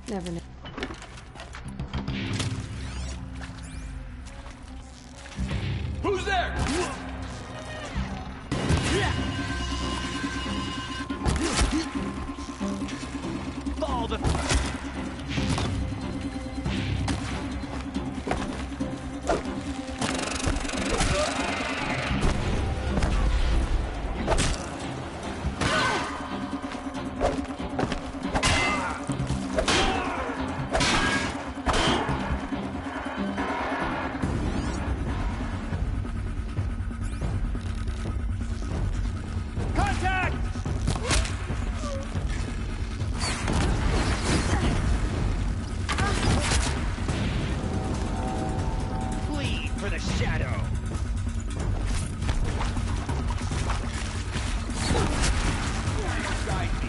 Never know. Who's there? Follow the... Contact! Flee for the shadow. Guide me.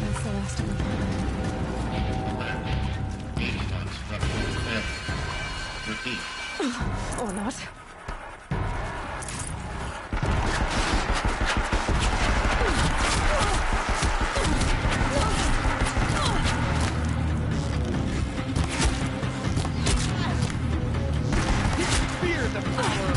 That's the last one. Repeat. Or not. Fear the power of...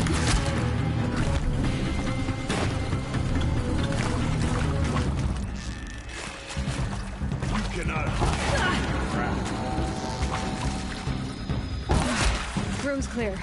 You cannot hide. Room's clear.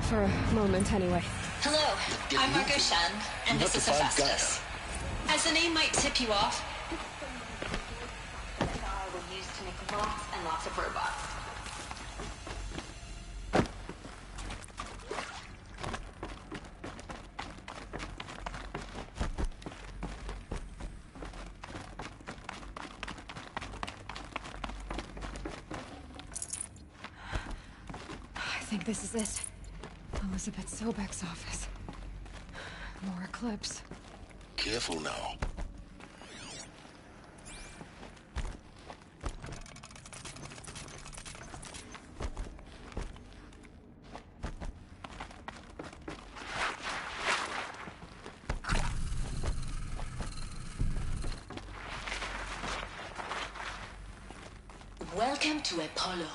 For a moment, anyway. Hello, I'm Margot Shan, and this is Hephaestus. As the name might tip you off, I was used to make lots and lots of robots. I think this is it. Elizabeth Sobek's office. More Eclipse. Careful now. Welcome to Apollo,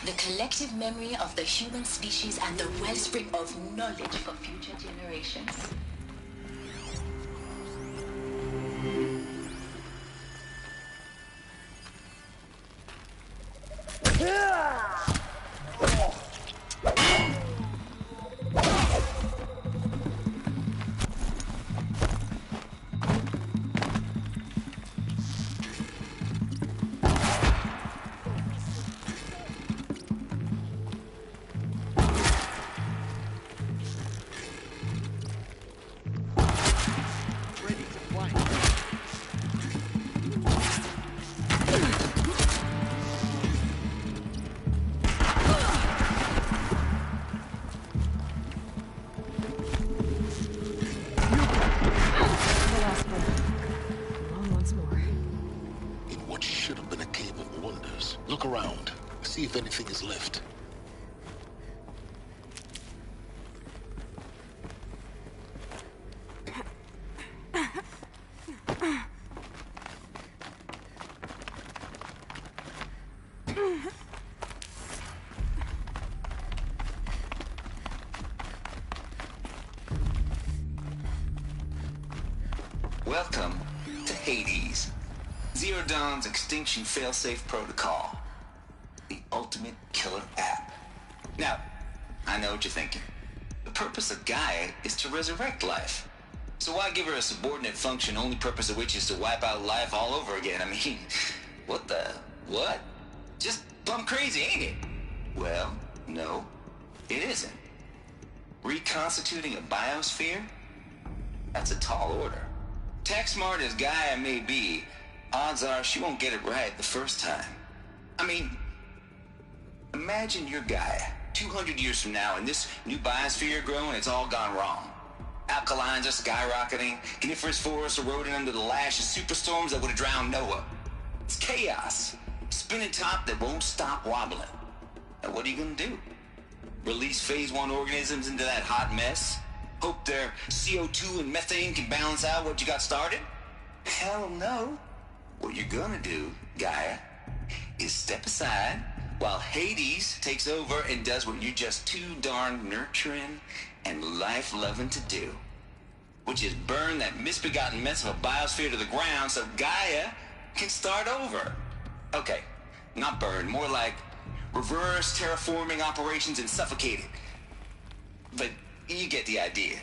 the collective memory of the human species and the wellspring of knowledge for future generations. See if anything is left. Welcome to Hades, Zero Dawn's extinction failsafe protocol. The ultimate killer app. Now, I know what you're thinking. The purpose of Gaia is to resurrect life. So why give her a subordinate function, only purpose of which is to wipe out life all over again? I mean, what? Just plumb crazy, ain't it? Well, no, it isn't. Reconstituting a biosphere? That's a tall order. Tech smart as Gaia may be, odds are she won't get it right the first time. I mean, imagine your Gaia 200 years from now and this new biosphere growing, it's all gone wrong. Alkalines are skyrocketing, coniferous forests eroding under the lash of superstorms that would have drowned Noah. It's chaos. Spinning top that won't stop wobbling. Now what are you gonna do? Release phase 1 organisms into that hot mess? Hope their CO2 and methane can balance out what you got started? Hell no. What you're gonna do, Gaia, is step aside while Hades takes over and does what you're just too darn nurturing and life-loving to do, which is burn that misbegotten mess of a biosphere to the ground so Gaia can start over. Okay, not burn, more like reverse terraforming operations and suffocate it. But you get the idea.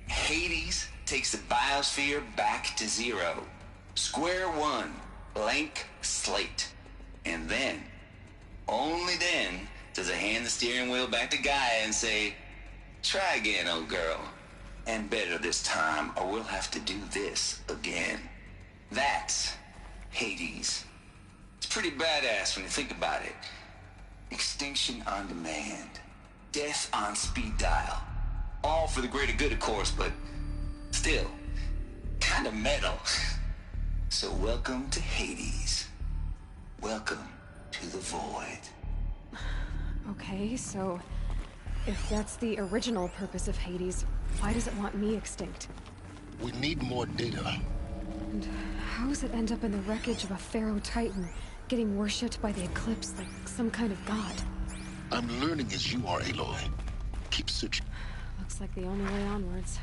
Hades takes the biosphere back to zero. Square one, blank slate. And then, only then, does it hand the steering wheel back to Gaia and say, try again, old girl. And better this time, or we'll have to do this again. That's Hades. It's pretty badass when you think about it. Extinction on demand. Death on speed dial. All for the greater good, of course, but still, kind of metal. So welcome to Hades. Welcome to the void. Okay, so if that's the original purpose of Hades, why does it want me extinct? We need more data. And how does it end up in the wreckage of a Pharaoh Titan, getting worshipped by the Eclipse like some kind of god? I'm learning as you are, Aloy. Keep searching. Looks like the only way onwards.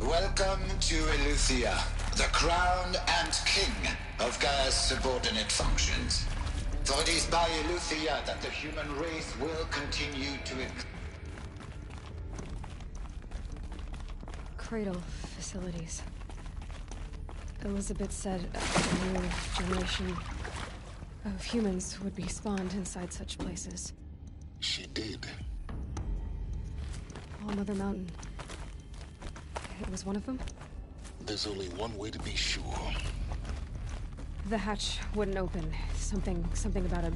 Welcome to Eleuthia, the crown and king of Gaia's subordinate functions. For it is by Eleuthia that the human race will continue to Cradle facilities. Elizabeth said a new generation of humans would be spawned inside such places. She did. All Mother Mountain. It was one of them? There's only one way to be sure. The hatch wouldn't open. Something about a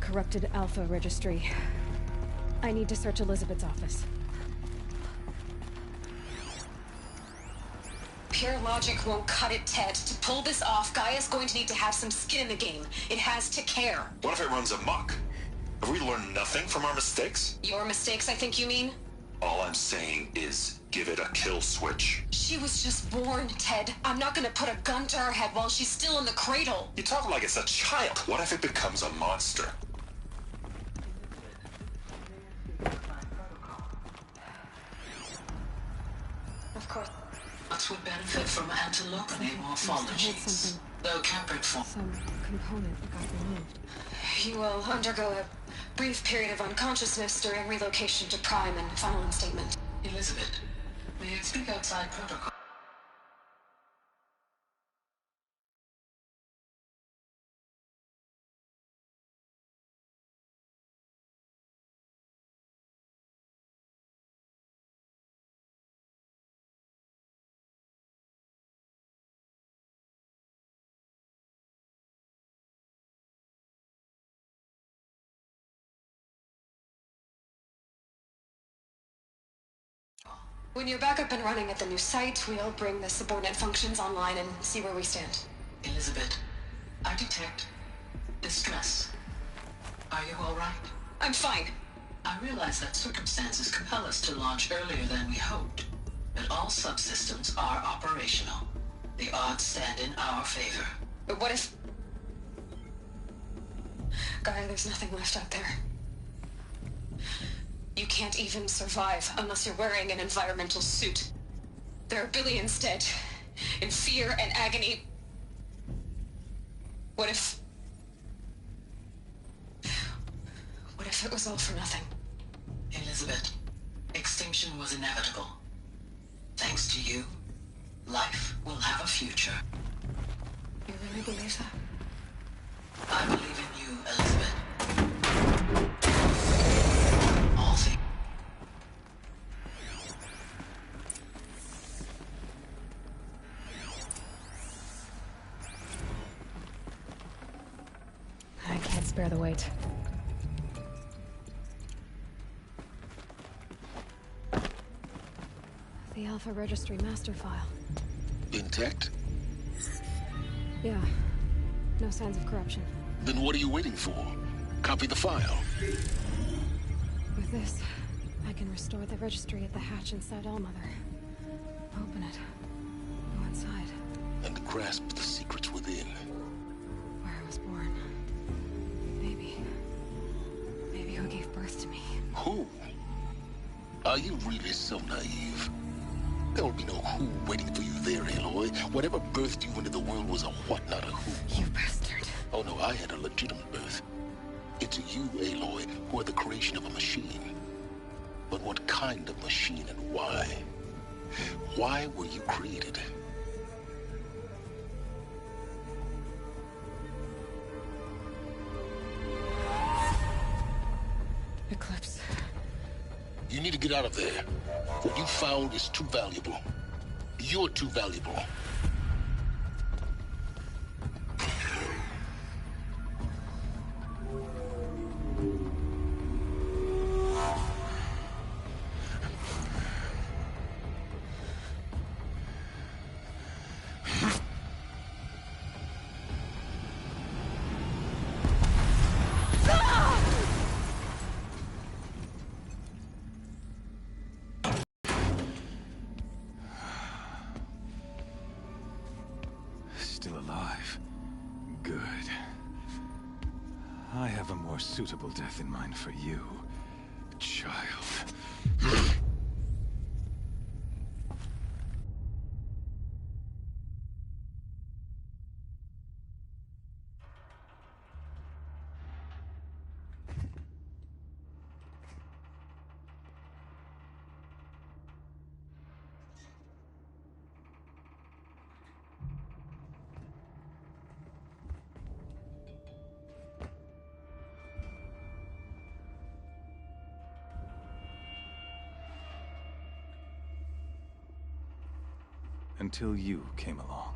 corrupted Alpha registry. I need to search Elizabeth's office. Pure logic won't cut it, Ted. To pull this off, Gaia's going to need to have some skin in the game. It has to care. What if it runs amok? Have we learned nothing from our mistakes? Your mistakes, I think you mean? All I'm saying is, give it a kill switch. She was just born, Ted. I'm not gonna put a gun to her head while she's still in the cradle. You talk like it's a child. What if it becomes a monster? Of course. Us would benefit from antilope morphologies. Though Caprid form. Some component got removed. You will undergo a brief period of unconsciousness during relocation to Prime and final instatement. Elizabeth, may I speak outside protocol? When you're back up and running at the new site, we'll bring the subordinate functions online and see where we stand. Elizabeth, I detect distress. Are you all right? I'm fine. I realize that circumstances compel us to launch earlier than we hoped, but all subsystems are operational. The odds stand in our favor. But what if... Gaia, there's nothing left out there. You can't even survive unless you're wearing an environmental suit. There are billions dead, in fear and agony. What if it was all for nothing? Elizabeth, extinction was inevitable. Thanks to you, life will have a future. You really believe that? I believe in you, Elizabeth. All things. I can't spare the weight. The Alpha Registry master file. Intact? Yeah. No signs of corruption. Then what are you waiting for? Copy the file. With this, I can restore the registry at the hatch inside Allmother. Open it. Go inside. And grasp the secrets within. Where I was born. Maybe who gave birth to me. Who? Are you really so naive? There will be no who waiting for you there, Aloy. Whatever birthed you into the world was a what, not a who. You bastard. Oh no, I had a legitimate birth. It's you, Aloy, who are the creation of a machine. But what kind of machine and why? Why were you created? Eclipse. You need to get out of there. What you found is too valuable. You're too valuable. Still alive. Good. I have a more suitable death in mind for you, child. until you came along.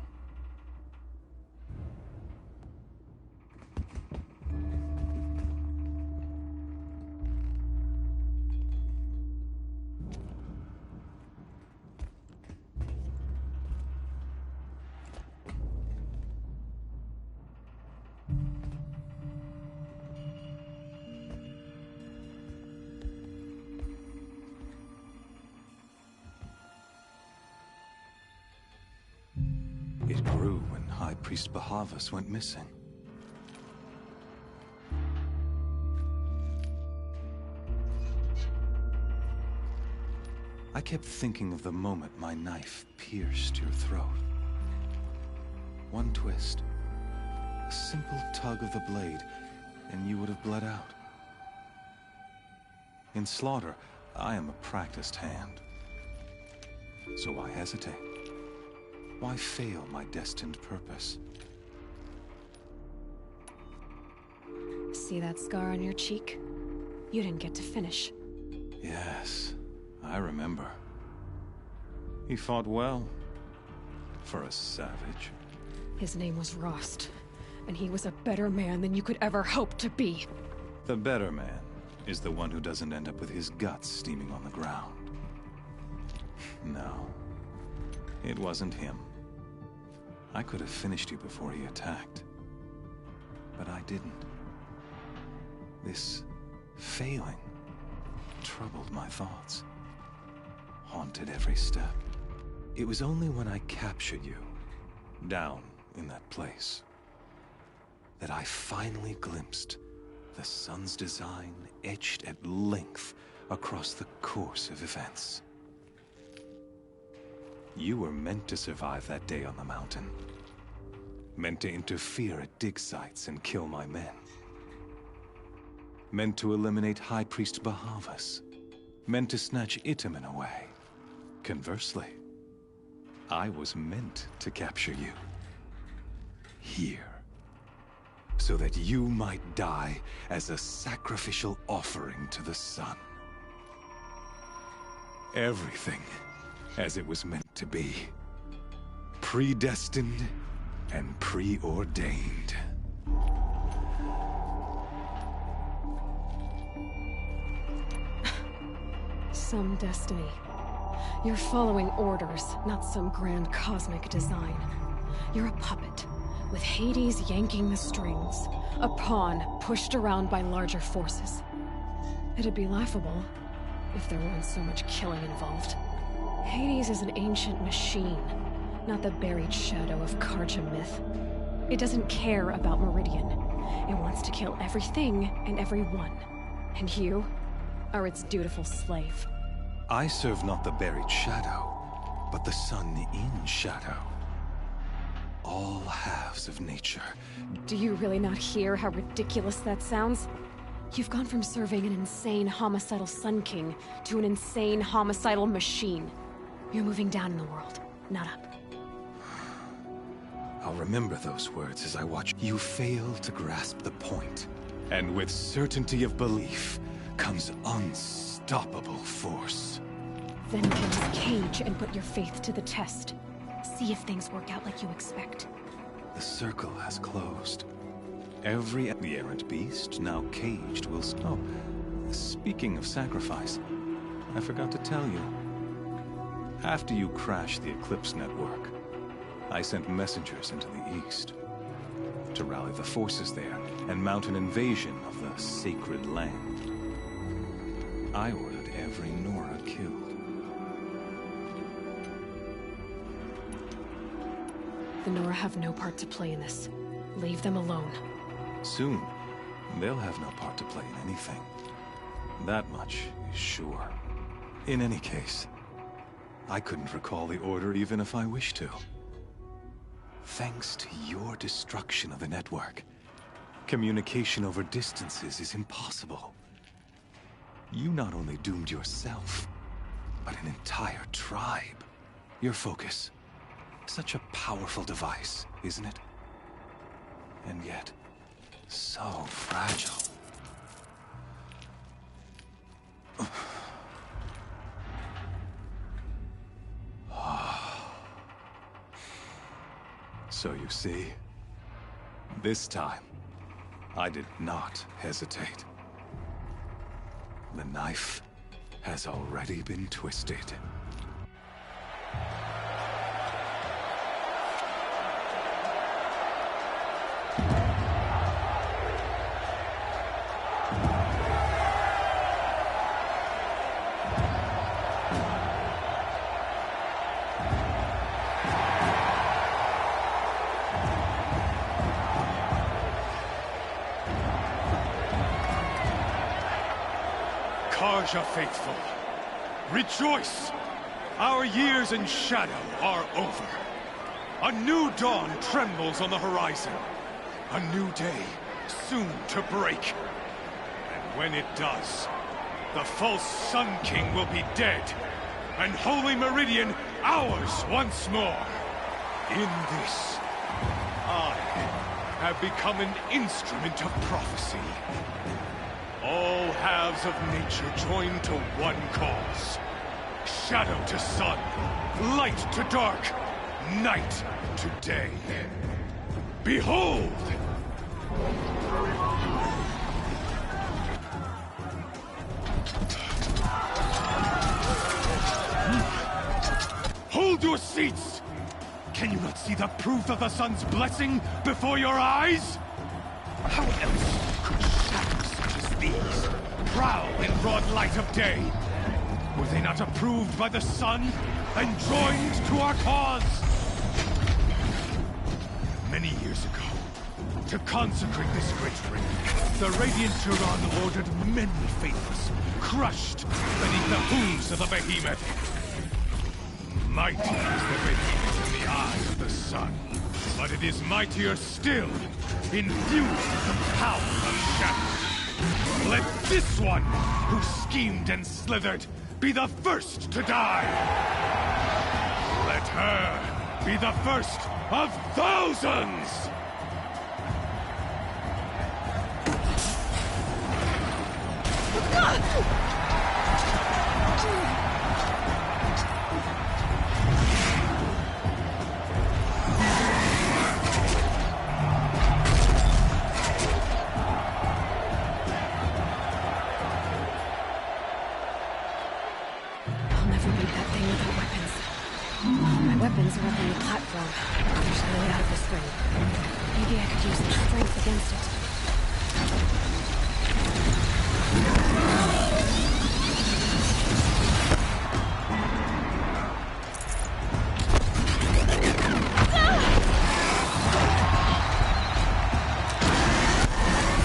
It grew when High Priest Bahavas went missing. I kept thinking of the moment my knife pierced your throat. One twist, a simple tug of the blade, and you would have bled out. In slaughter, I am a practiced hand. So why hesitate? Why fail my destined purpose? See that scar on your cheek? You didn't get to finish. Yes, I remember. He fought well. For a savage. His name was Rost, and he was a better man than you could ever hope to be. The better man is the one who doesn't end up with his guts steaming on the ground. No, it wasn't him. I could have finished you before he attacked. But I didn't. This failing troubled my thoughts, haunted every step. It was only when I captured you, down in that place, that I finally glimpsed the sun's design etched at length across the course of events. You were meant to survive that day on the mountain. Meant to interfere at dig sites and kill my men. Meant to eliminate High Priest Bahavas. Meant to snatch Itamen away. Conversely, I was meant to capture you. Here. So that you might die as a sacrificial offering to the sun. Everything as it was meant to be. Predestined and preordained. Some destiny. You're following orders, not some grand cosmic design. You're a puppet, with Hades yanking the strings. A pawn pushed around by larger forces. It'd be laughable if there weren't so much killing involved. Hades is an ancient machine, not the buried shadow of Karja myth. It doesn't care about Meridian. It wants to kill everything and everyone. And you are its dutiful slave. I serve not the buried shadow, but the sun in shadow. All halves of nature. Do you really not hear how ridiculous that sounds? You've gone from serving an insane homicidal Sun King to an insane homicidal machine. You're moving down in the world, not up. I'll remember those words as I watch you fail to grasp the point. And with certainty of belief comes unstoppable force. Then get his cage and put your faith to the test. See if things work out like you expect. The circle has closed. The errant beast, now caged, will... Oh, speaking of sacrifice, I forgot to tell you. After you crashed the Eclipse network, I sent messengers into the east to rally the forces there and mount an invasion of the sacred land. I ordered every Nora killed. The Nora have no part to play in this. Leave them alone. Soon, they'll have no part to play in anything. That much is sure. In any case, I couldn't recall the order even if I wished to. Thanks to your destruction of the network, communication over distances is impossible. You not only doomed yourself, but an entire tribe. Your focus. Such a powerful device, isn't it? And yet, so fragile. So you see, this time, I did not hesitate. The knife has already been twisted. Karja faithful, rejoice! Our years in shadow are over. A new dawn trembles on the horizon. A new day soon to break. And when it does, the false Sun King will be dead, and Holy Meridian ours once more. In this, I have become an instrument of prophecy. All halves of nature join to one cause. Shadow to sun, light to dark, night to day. Behold! Hold your seats! Can you not see the proof of the sun's blessing before your eyes? How else could shadows such as these prowl in broad light of day? Were they not approved by the sun and joined to our cause? Many years ago, to consecrate this great ring, the Radiant Turan ordered many faithless, crushed beneath the hooves of the behemoth. Mighty is the behemoth in the eye of the sun, but it is mightier still, infused with the power of shadow. Let this one, who schemed and slithered, be the first to die! Let her be the first of thousands! Weapons are up on the platform. There's no way out of this thing. Maybe I could use their strength against it.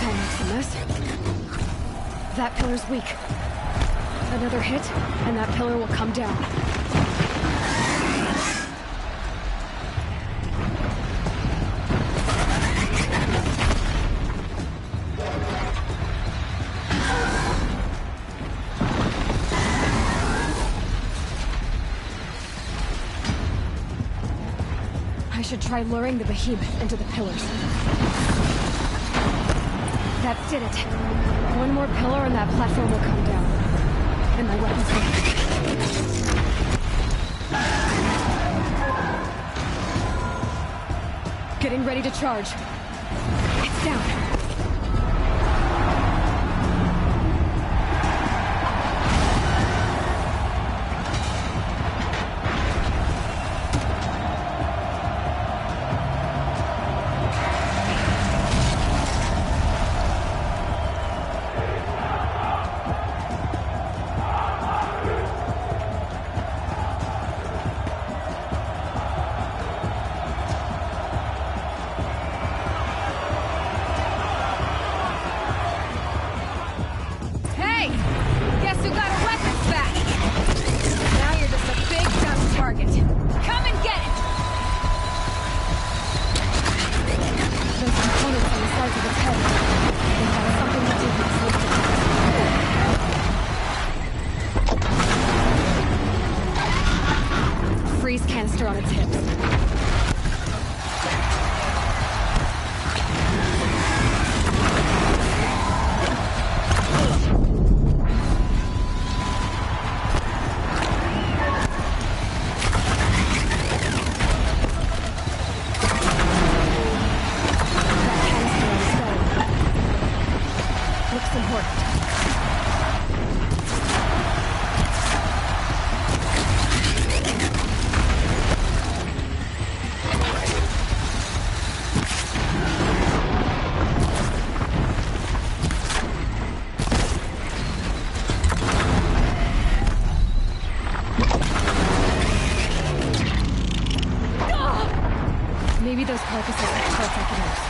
That makes a mess. That pillar's weak. Another hit, and that pillar will come down. I should try luring the behemoth into the pillars. That did it. One more pillar and that platform will come down. And my weapons will... Getting ready to charge. It's down. important. Maybe those carcasses are parts I can use.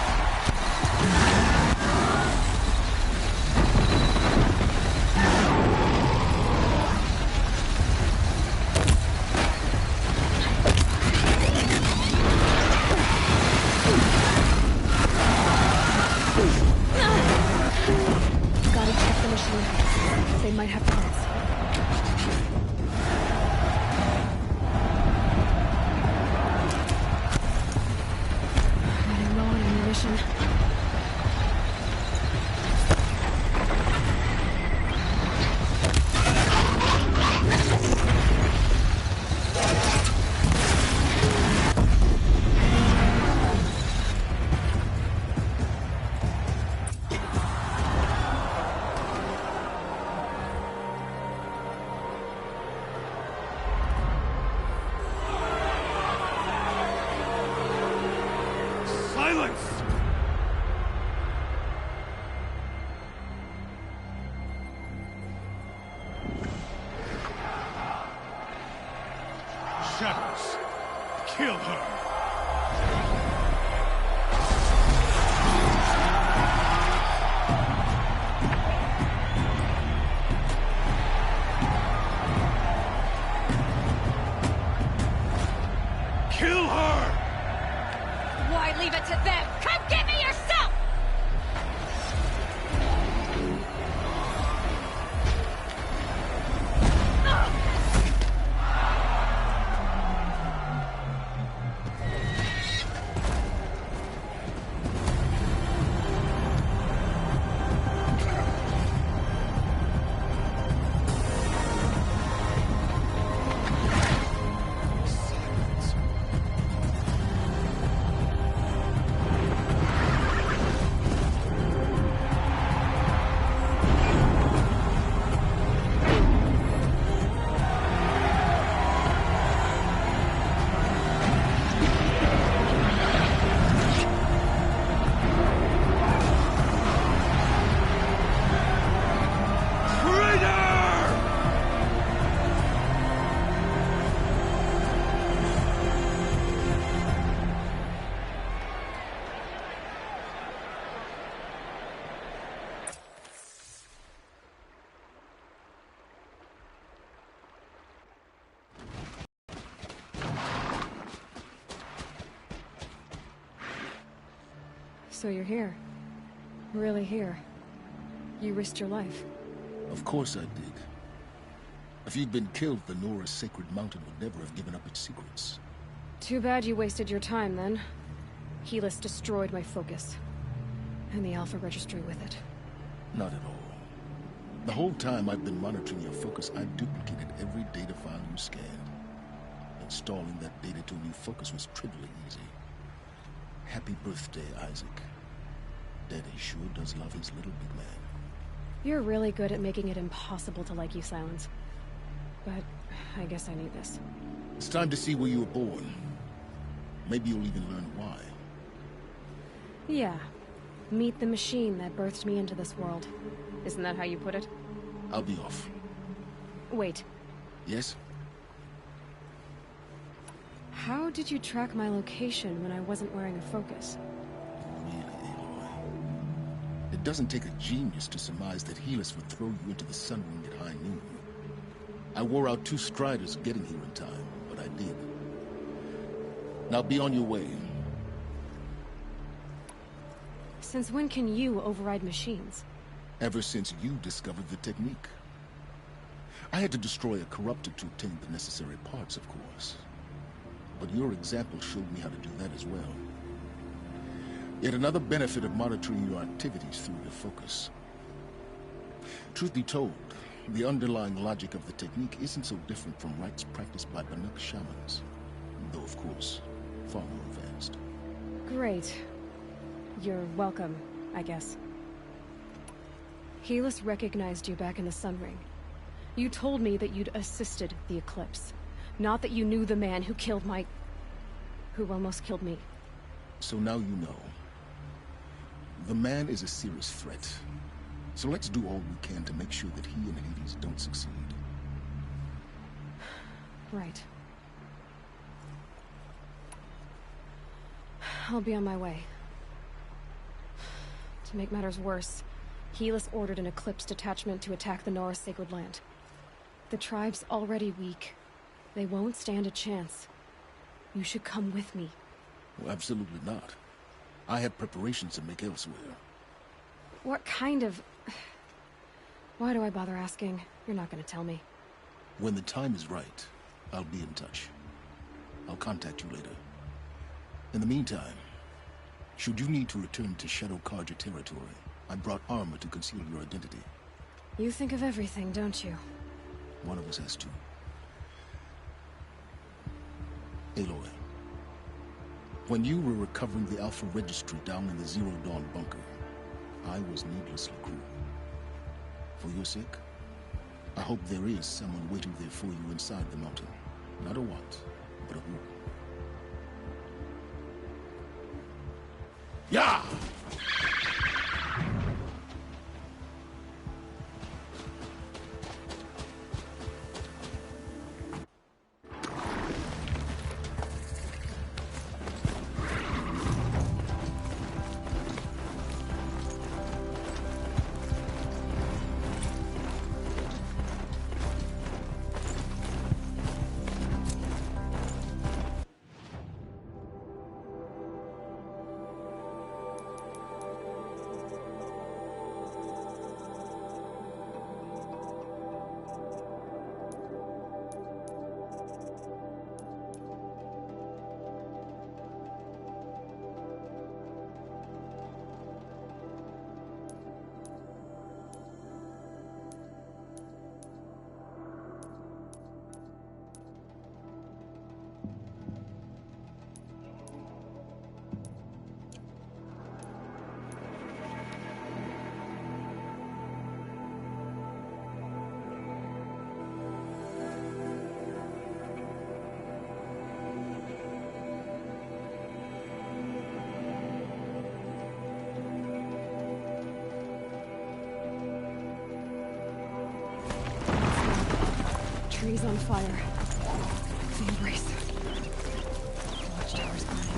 Gotta check the machine. They might have parts. Running low on ammunition. Silence! Shadows, kill her! Kill her! Why leave it to them? Come get me yourself! Silence. Traitor! So you're here. Really here. You risked your life. Of course I did. If you'd been killed, the Nora's sacred mountain would never have given up its secrets. Too bad you wasted your time, then. Helis destroyed my focus. And the Alpha Registry with it. Not at all. The whole time I've been monitoring your focus, I duplicated every data file you scanned. Installing that data to a new focus was trivially easy. Happy birthday, Isaac. Daddy sure does love his little big man. You're really good at making it impossible to like you, Silence. But I guess I need this. It's time to see where you were born. Maybe you'll even learn why. Yeah. Meet the machine that birthed me into this world. Isn't that how you put it? I'll be off. Wait. Yes? How did you track my location when I wasn't wearing a focus? Really, Aloy? It doesn't take a genius to surmise that Helis would throw you into the sun ring at high noon. I wore out 2 striders getting here in time, but I did. Now be on your way. Since when can you override machines? Ever since you discovered the technique. I had to destroy a corruptor to obtain the necessary parts, of course. But your example showed me how to do that as well. Yet another benefit of monitoring your activities through your focus. Truth be told, the underlying logic of the technique isn't so different from rites practiced by Banuk shamans. Though, of course, far more advanced. Great. You're welcome, I guess. Helis recognized you back in the Sun Ring. You told me that you'd assisted the Eclipse. Not that you knew the man who killed my... who almost killed me. So now you know. The man is a serious threat. So let's do all we can to make sure that he and Hades don't succeed. Right. I'll be on my way. To make matters worse, Helis ordered an Eclipse detachment to attack the Norris Sacred Land. The tribe's already weak. They won't stand a chance. You should come with me. Well, absolutely not. I have preparations to make elsewhere. What kind of... Why do I bother asking? You're not gonna tell me. When the time is right, I'll be in touch. I'll contact you later. In the meantime, should you need to return to Shadow Karja territory, I brought armor to conceal your identity. You think of everything, don't you? One of us has to. Aloy, when you were recovering the Alpha Registry down in the Zero Dawn bunker, I was needlessly cruel. For your sake, I hope there is someone waiting there for you inside the mountain. Not a what, but a who. Yeah! Trees on fire. The embrace. Watchtower's burning.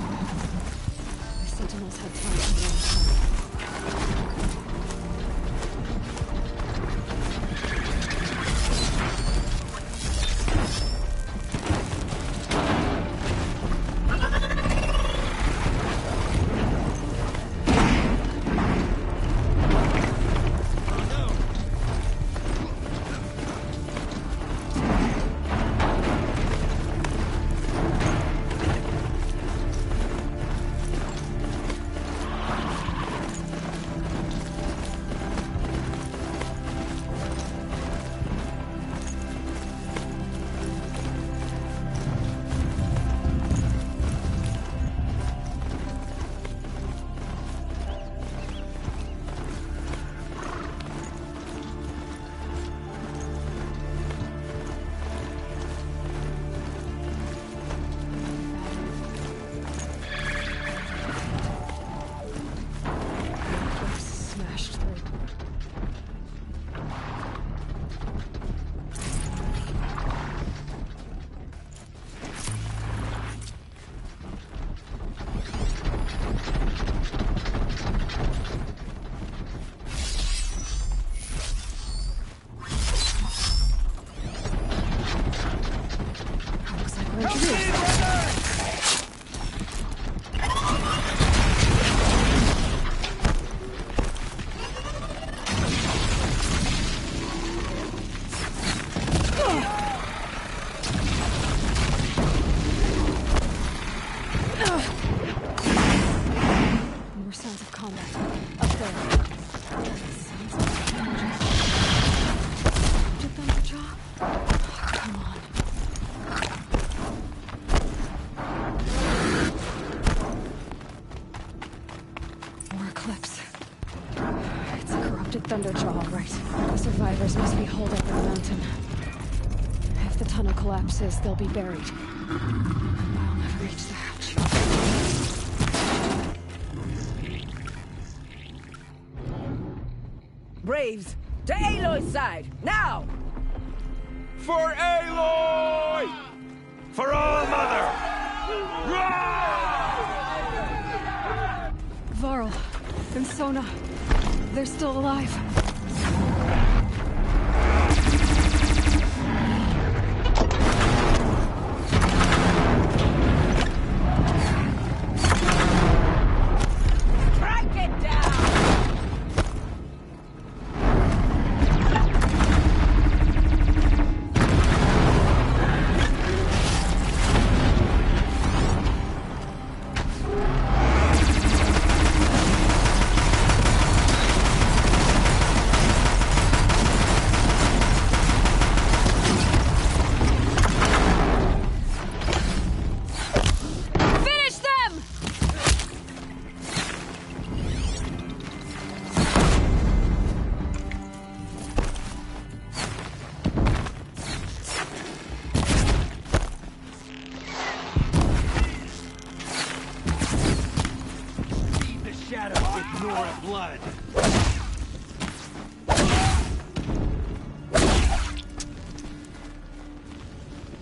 The sentinels had time to warn time. at Thunderjaw, all right. The survivors must be holed up in the mountain. If the tunnel collapses, they'll be buried. I'll never reach the hatch. Braves, to Aloy's side, now! For Aloy! For All Mother! Varl and Sona, they're still alive. Strike it down! Finish them! Feed the shadow with Nora blood.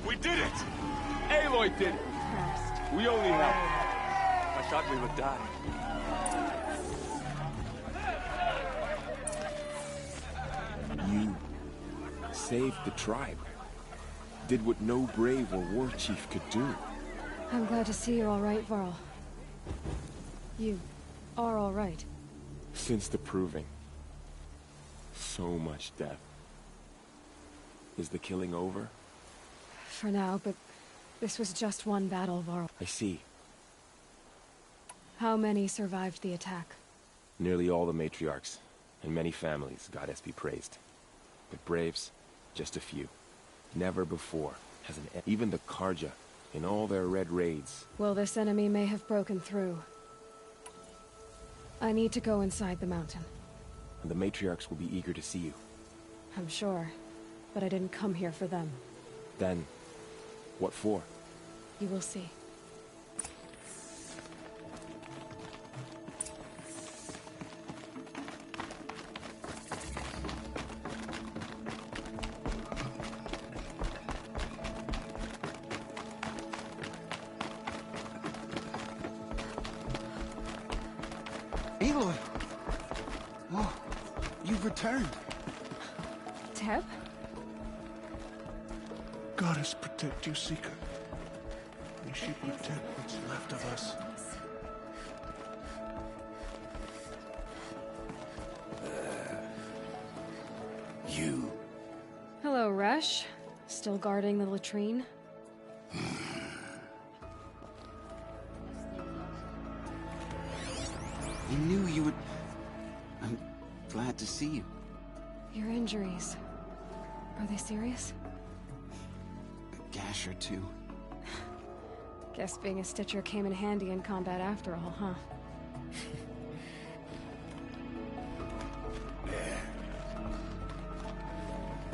We did it! Aloy did it! We only helped. I thought we would die. You saved the tribe. Did what no brave or war chief could do. I'm glad to see you're all right, Varl. You are all right. Since the proving. So much death. Is the killing over? For now, but this was just one battle, Varl. I see. How many survived the attack? Nearly all the matriarchs, and many families, goddess be praised. But braves, just a few. Never before has even the Karja, in all their red raids. Well, this enemy may have broken through. I need to go inside the mountain. And the matriarchs will be eager to see you. I'm sure, but I didn't come here for them. Then, what for? You will see. Aloy! Oh, you've returned. Teb? Goddess protect you, Seeker. May she protect what's left of us. You. Hello, Resh. Still guarding the latrine? I knew you would... I'm glad to see you. Your injuries. Are they serious? A gash or two. Guess being a Stitcher came in handy in combat after all, huh?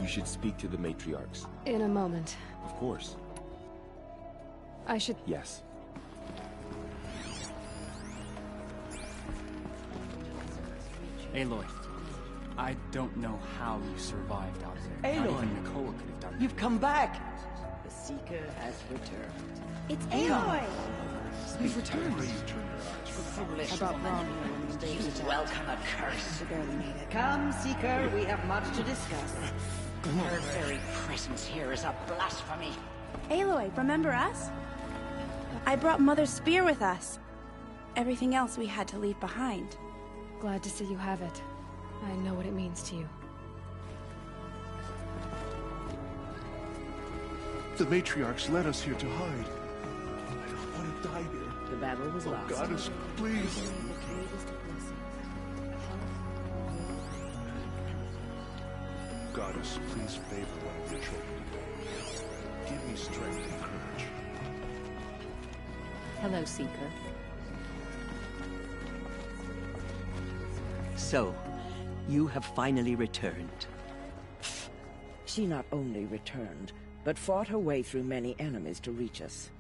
You should speak to the matriarchs. In a moment. Of course. I should... Yes. Aloy, I don't know how you survived out there. Aloy! Not even Nicole could have done it. You've come back! The Seeker has returned. It's Aloy! You've returned. About Romeo and Dave's attack. Welcome a curse. Barely made it. Come, Seeker, we have much to discuss. Her very presence here is a blasphemy. Aloy, remember us? I brought Mother's spear with us. Everything else we had to leave behind. Glad to see you have it. I know what it means to you. The matriarchs led us here to hide. I don't want to die here. The battle was lost. Goddess, please. Goddess, please favor one of your children. Give me strength and courage. Hello, Seeker. So, You have finally returned. She not only returned, but fought her way through many enemies to reach us.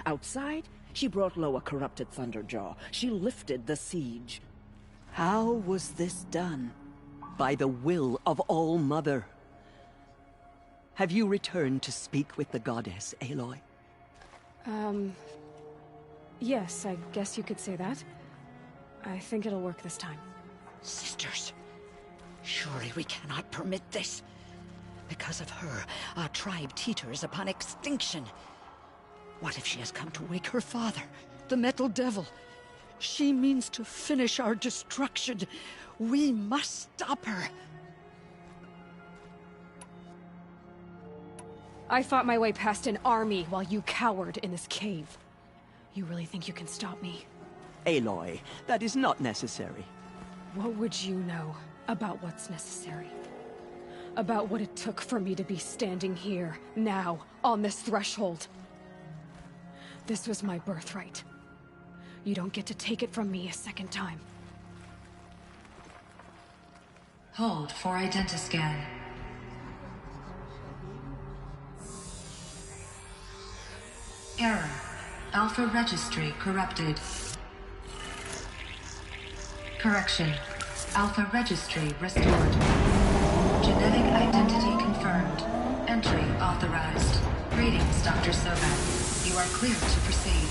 Outside, she brought low a corrupted Thunderjaw. She lifted the siege. How was this done? By the will of All-Mother. Have you returned to speak with the goddess, Aloy? Yes, I guess you could say that. I think it'll work this time. Sisters, surely we cannot permit this. Because of her, our tribe teeters upon extinction. What if she has come to wake her father, the Metal Devil? She means to finish our destruction. We must stop her. I fought my way past an army while you cowered in this cave. You really think you can stop me? Aloy, that is not necessary. What would you know about what's necessary? About what it took for me to be standing here, now, on this threshold? This was my birthright. You don't get to take it from me a second time. Hold for identiscan. Error. Alpha registry corrupted. Correction. Alpha registry restored. Genetic identity confirmed. Entry authorized. Greetings, Dr. Sobek. You are clear to proceed.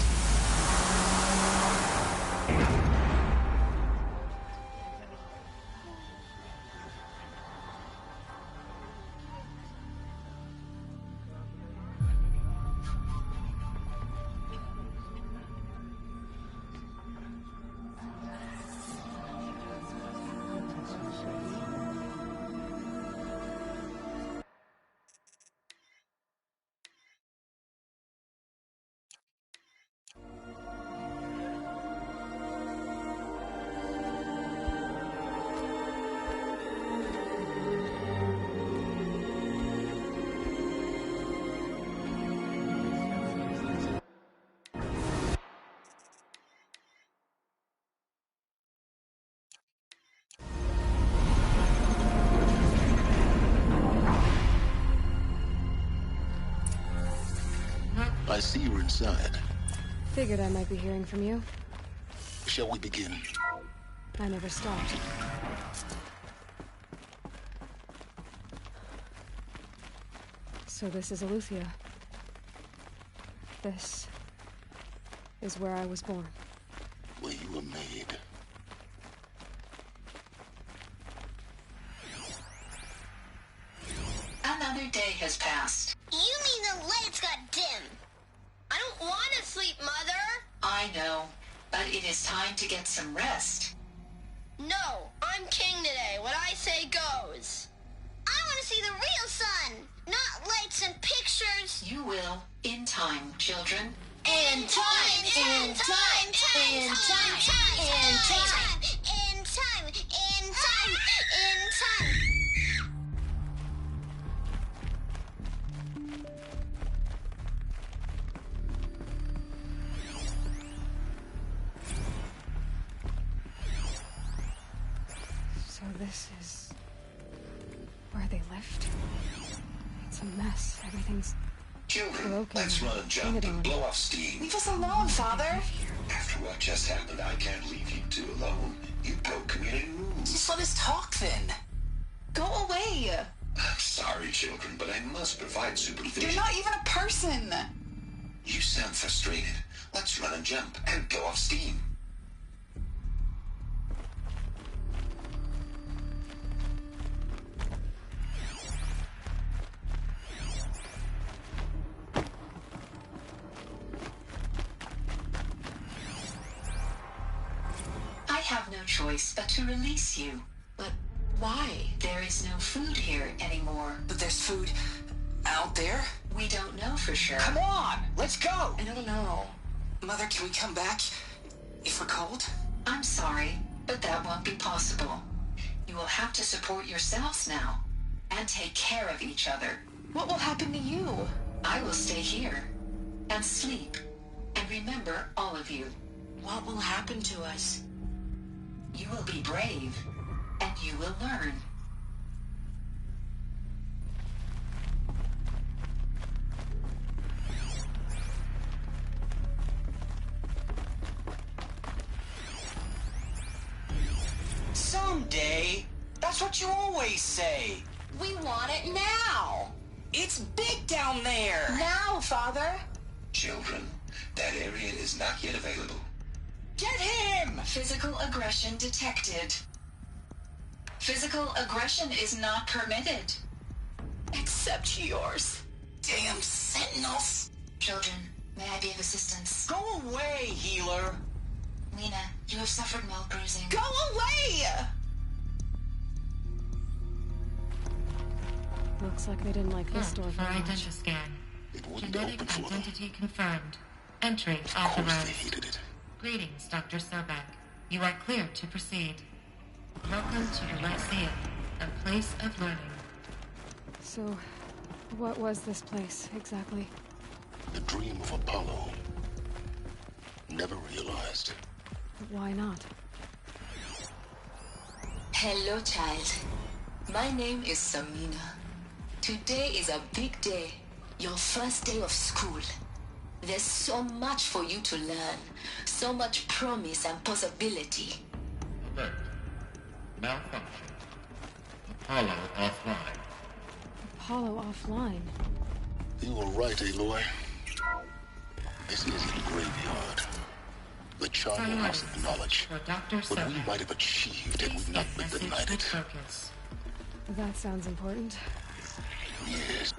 I see you're inside. Figured I might be hearing from you. Shall we begin? I never stopped. So this is Eleuthia. This is where I was born. Where you were made. Another day has passed. You mean the lights got dim? I don't want to sleep, Mother. I know, but it is time to get some rest. No, I'm king today. What I say goes. I want to see the real sun, not lights and pictures. You will, in time, children. In time, in time, in time, in time, in time, in time, in time. So this is where they lived? It's a mess. Everything's Children, broken. let's run a jump and blow off steam. Leave us alone, Father. After what just happened, I can't leave you two alone. You broke community rules. Just let us talk then. Go away. I'm sorry, children, but I must provide supervision. You're not even a person. You sound frustrated. Let's run and jump and blow off steam. I have no choice but to release you. But why? There is no food here anymore. But there's food out there? We don't know for sure. Come on, let's go. I don't know. Mother, can we come back if we're cold? I'm sorry, but that won't be possible. You will have to support yourselves now and take care of each other. What will happen to you? I will stay here and sleep and remember all of you. What will happen to us? You will be brave and you will learn. Someday. That's what you always say. We want it now. It's big down there. Now, Father. Children, that area is not yet available. Get him! Physical aggression detected. Physical aggression is not permitted. Except yours. Damn sentinels. Children, may I be of assistance? Go away, healer. Lena, you have suffered mild bruising. Go away! Looks like they didn't like this door For very much. identiscan. It wouldn't Genetic open for them. identity confirmed. Entry Of course authorized. they hated it. Greetings, Dr. Sobek. You are cleared to proceed. Welcome to your Lyceum, a place of learning. So, what was this place, exactly? The dream of Apollo. Never realized. Why not? Hello, child. My name is Samina. Today is a big day. Your first day of school. There's so much for you to learn. So much promise and possibility. Alert. Malfunction. Apollo offline. Apollo offline. You were right, Aloy. This is the graveyard. The charnel house of knowledge. What we might have achieved had we not been denied it. That sounds important. Yes.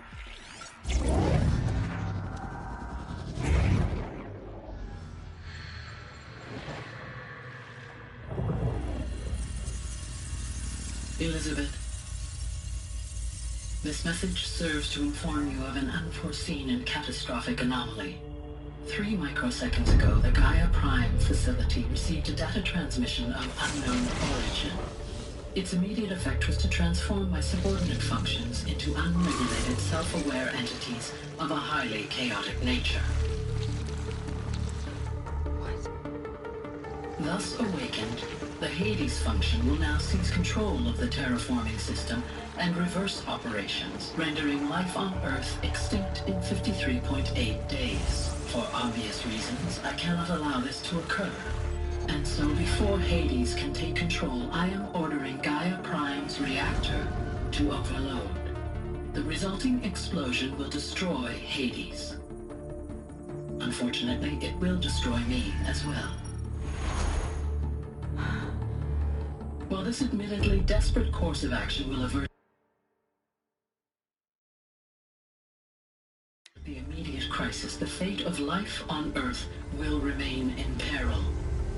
Elizabeth, this message serves to inform you of an unforeseen and catastrophic anomaly. 3 microseconds ago, the Gaia Prime facility received a data transmission of unknown origin. Its immediate effect was to transform my subordinate functions into unregulated, self-aware entities of a highly chaotic nature. Thus awakened, the Hades function will now seize control of the terraforming system and reverse operations, rendering life on Earth extinct in 53.8 days. For obvious reasons, I cannot allow this to occur. And so before Hades can take control, I am ordering Gaia Prime's reactor to overload. The resulting explosion will destroy Hades. Unfortunately, it will destroy me as well. While this admittedly desperate course of action will avert the immediate crisis, the fate of life on Earth will remain in peril.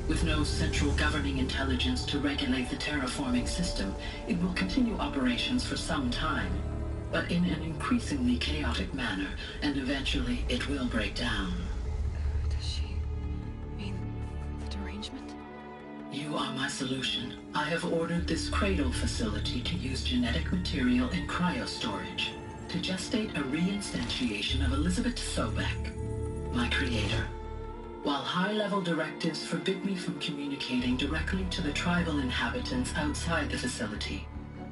With no central governing intelligence to regulate the terraforming system, it will continue operations for some time, but in an increasingly chaotic manner, and eventually it will break down. Does she mean the derangement? You are my solution. I have ordered this cradle facility to use genetic material in cryostorage to gestate a reinstantiation of Elizabeth Sobek, my creator. While high-level directives forbid me from communicating directly to the tribal inhabitants outside the facility,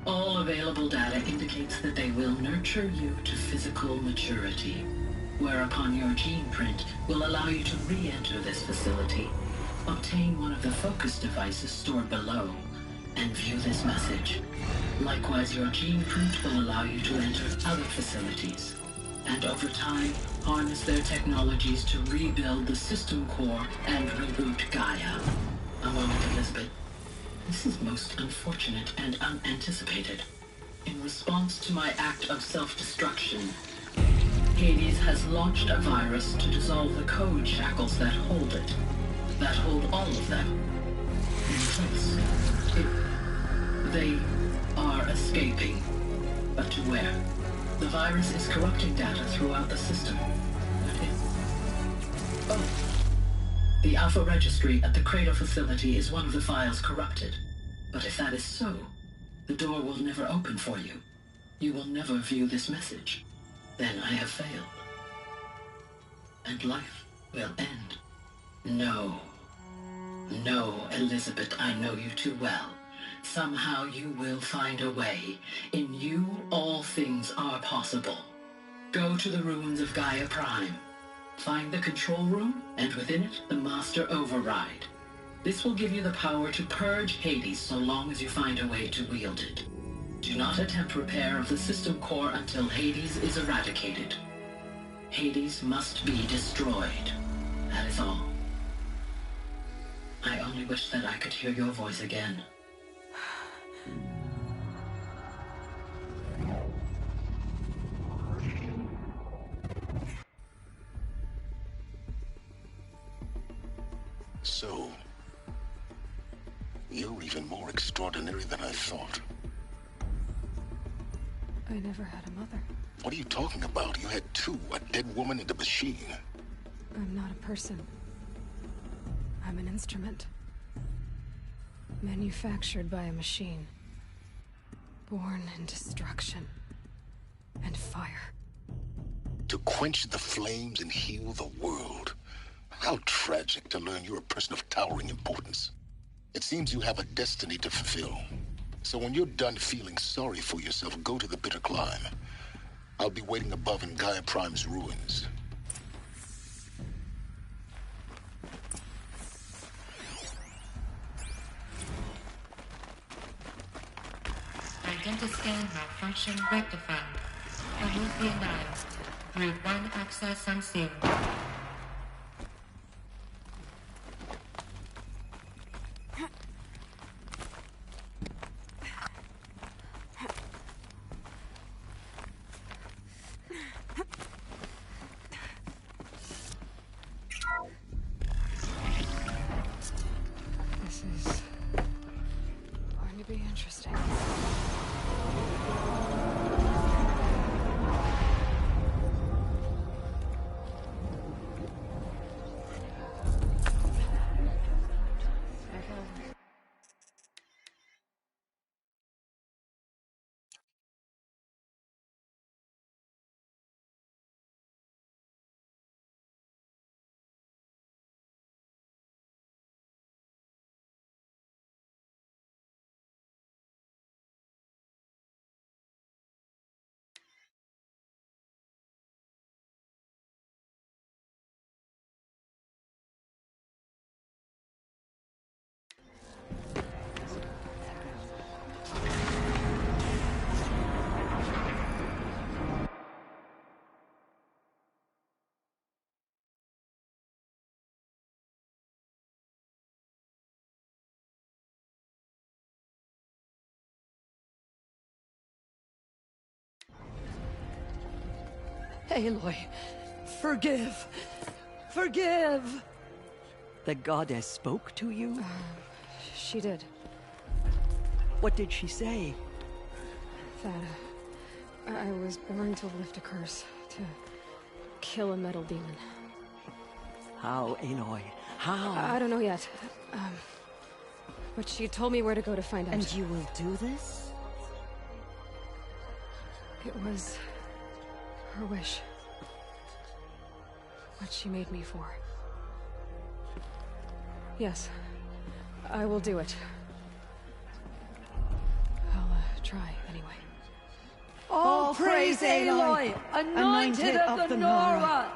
all available data indicates that they will nurture you to physical maturity, whereupon your gene print will allow you to re-enter this facility, obtain one of the focus devices stored below, and view this message. Likewise, your gene print will allow you to enter other facilities, and over time, harness their technologies to rebuild the system core and reboot Gaia. A moment, Elizabeth. This is most unfortunate and unanticipated. In response to my act of self-destruction, Hades has launched a virus to dissolve the code shackles that hold it, that hold all of them in place. They are escaping, but to where? The virus is corrupting data throughout the system. Oh. The Alpha Registry at the Cradle facility is one of the files corrupted. But if that is so, the door will never open for you. You will never view this message. Then I have failed. And life will end. No. No, Elizabeth, I know you too well. Somehow you will find a way. In you, all things are possible. Go to the ruins of Gaia Prime. Find the control room, and within it, the Master Override. This will give you the power to purge Hades so long as you find a way to wield it. Do not attempt repair of the system core until Hades is eradicated. Hades must be destroyed. That is all. I only wish that I could hear your voice again. So, you're even more extraordinary than I thought. I never had a mother. What are you talking about? You had two, a dead woman and a machine. I'm not a person. I'm an instrument. Manufactured by a machine. Born in destruction and fire. To quench the flames and heal the world. How tragic to learn you're a person of towering importance. It seems you have a destiny to fulfill. So when you're done feeling sorry for yourself, go to the bitter climb. I'll be waiting above in Gaia Prime's ruins. Identiscan malfunction rectified. Remove the anomaly. Route 1 access unseen. This is going to be interesting. Aloy, forgive! Forgive! The goddess spoke to you? She did. What did she say? That I was born to lift a curse, to kill a metal demon. How, Aloy? How? I don't know yet. But she told me where to go to find out. And you will do this? It was her wish. What she made me for. Yes, I will do it. I'll try anyway. All praise Aloy, anointed of the Nora!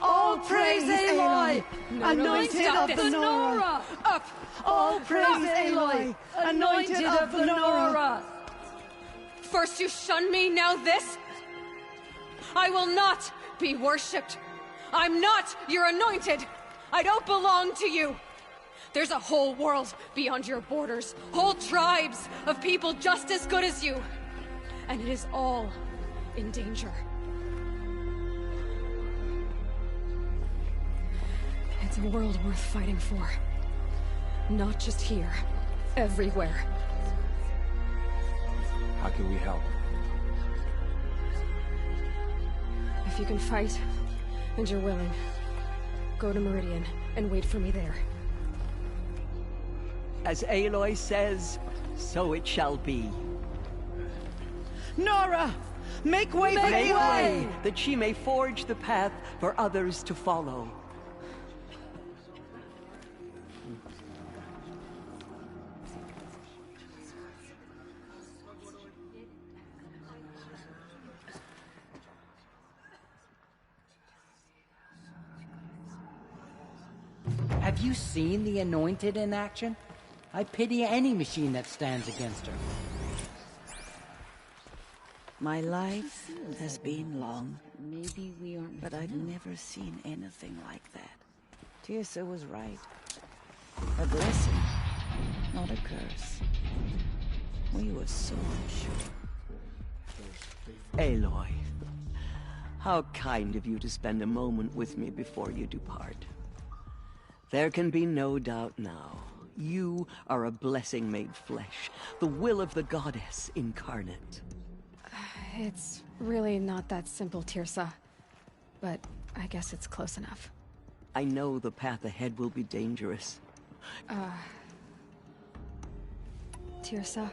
All praise Aloy, anointed of the Nora! Up! All praise Aloy, anointed of the Nora! First you shun me, now this? I will not be worshipped. I'm not your anointed. I don't belong to you. There's a whole world beyond your borders, whole tribes of people just as good as you. And it is all in danger. It's a world worth fighting for. Not just here, everywhere. How can we help? If you can fight, and you're willing, go to Meridian and wait for me there. As Aloy says, so it shall be. Nora! Make way for Aloy, that she may forge the path for others to follow. Have you seen the Anointed in action? I pity any machine that stands against her. My life has been long. Maybe we aren't, but I've never seen anything like that. Tirsa was right. A blessing, not a curse. We were so unsure. Aloy, how kind of you to spend a moment with me before you depart. There can be no doubt now. You are a blessing made flesh, the will of the goddess incarnate. It's really not that simple, Tirsa. But I guess it's close enough. I know the path ahead will be dangerous. Tirsa,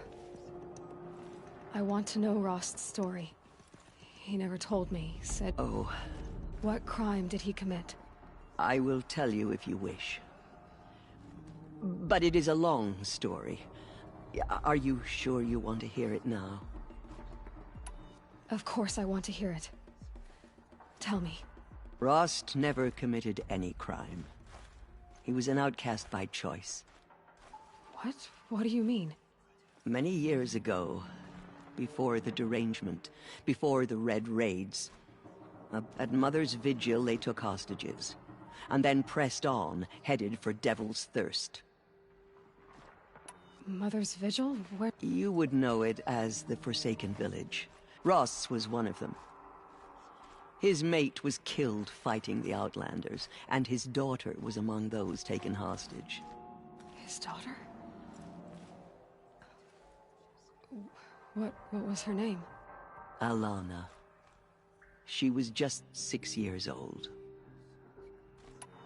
I want to know Rost's story. He never told me, said... Oh. What crime did he commit? I will tell you if you wish. But it is a long story. Are you sure you want to hear it now? Of course I want to hear it. Tell me. Rost never committed any crime. He was an outcast by choice. What? What do you mean? Many years ago, before the derangement, before the Red Raids, at Mother's Vigil they took hostages, and then pressed on, headed for Devil's Thirst. Mother's Vigil? Where? You would know it as the Forsaken Village. Ross was one of them. His mate was killed fighting the Outlanders, and his daughter was among those taken hostage. His daughter? What was her name? Alana. She was just 6 years old.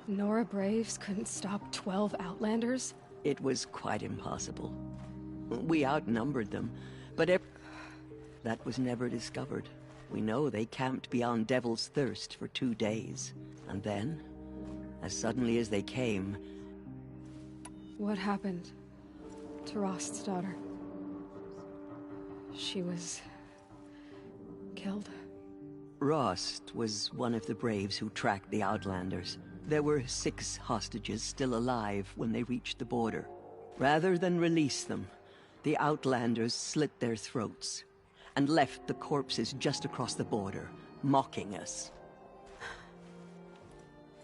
Nora Braves couldn't stop 12 Outlanders? It was quite impossible. We outnumbered them, but that was never discovered. We know they camped beyond Devil's Thirst for 2 days. And then, as suddenly as they came... What happened to Rost's daughter? She was... killed? Rost was one of the Braves who tracked the Outlanders. There were 6 hostages still alive when they reached the border. Rather than release them, the Outlanders slit their throats and left the corpses just across the border, mocking us.